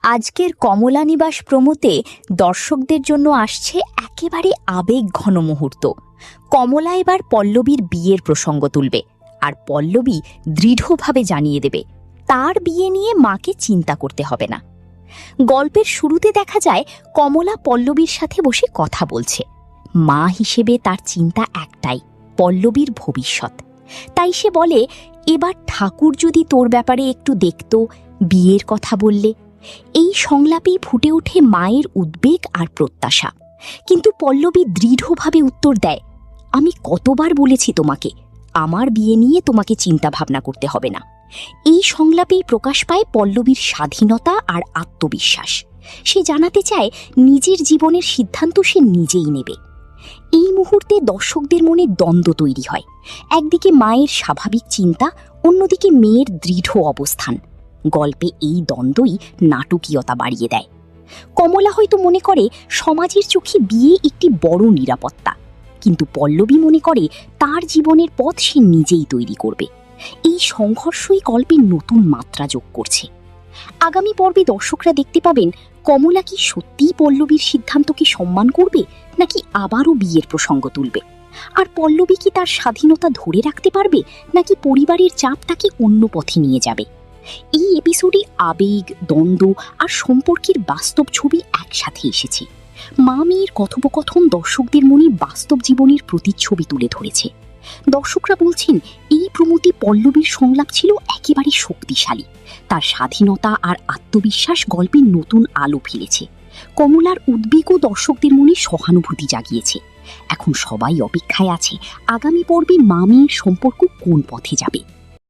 আজকের কমলা নিবাস প্রোমোতে দর্শকদের জন্য আসছে একেবারে আবেগ ঘন মুহূর্ত। কমলা এবার পল্লবীর বিয়ের প্রসঙ্গ তুলবে, আর পল্লবী দৃঢ়ভাবে জানিয়ে দেবে তার বিয়ে নিয়ে মাকে চিন্তা করতে হবে না। গল্পের শুরুতে দেখা যায় কমলা পল্লবীর সাথে বসে কথা বলছে। মা হিসেবে তার চিন্তা একটাই, পল্লবীর ভবিষ্যৎ। তাই সে বলে, এবার ঠাকুর যদি তোর ব্যাপারে একটু দেখত, বিয়ের কথা বললে। এই সংলাপেই ফুটে ওঠে মায়ের উদ্বেগ আর প্রত্যাশা। কিন্তু পল্লবী দৃঢ়ভাবে উত্তর দেয়, আমি কতবার বলেছি তোমাকে, আমার বিয়ে নিয়ে তোমাকে চিন্তা ভাবনা করতে হবে না। এই সংলাপেই প্রকাশ পায় পল্লবীর স্বাধীনতা আর আত্মবিশ্বাস। সে জানাতে চায় নিজের জীবনের সিদ্ধান্ত সে নিজেই নেবে। এই মুহূর্তে দর্শকদের মনে দ্বন্দ্ব তৈরি হয়। একদিকে মায়ের স্বাভাবিক চিন্তা, অন্যদিকে মেয়ের দৃঢ় অবস্থান। গল্পে এই দ্বন্দ্বই নাটকীয়তা বাড়িয়ে দেয়। কমলা হয়তো মনে করে সমাজের চোখে বিয়ে একটি বড় নিরাপত্তা, কিন্তু পল্লবী মনে করে তার জীবনের পথ সে নিজেই তৈরি করবে। এই সংঘর্ষই গল্পের নতুন মাত্রা যোগ করছে। আগামী পর্বে দর্শকরা দেখতে পাবেন কমলা কি সত্যিই পল্লবীর সিদ্ধান্তকে সম্মান করবে, নাকি আবারও বিয়ের প্রসঙ্গ তুলবে। আর পল্লবী কি তার স্বাধীনতা ধরে রাখতে পারবে, নাকি পরিবারের চাপ তাকে অন্য পথে নিয়ে যাবে। এই এপিসোডে আবেগ, দ্বন্দ্ব আর সম্পর্কের বাস্তব ছবি একসাথে এসেছে। মা মেয়ের কথোপকথন দর্শকদের মনে বাস্তব জীবনের প্রতিচ্ছবি তুলে ধরেছে। দর্শকরা বলছেন এই প্রমোতে পল্লবীর সংলাপ ছিল একেবারে শক্তিশালী। তার স্বাধীনতা আর আত্মবিশ্বাস গল্পের নতুন আলো ফেলেছে। কমলার উদ্বেগও দর্শকদের মনে সহানুভূতি জাগিয়েছে। এখন সবাই অপেক্ষায় আছে আগামী পর্বে মা মেয়ের সম্পর্ক কোন পথে যাবে।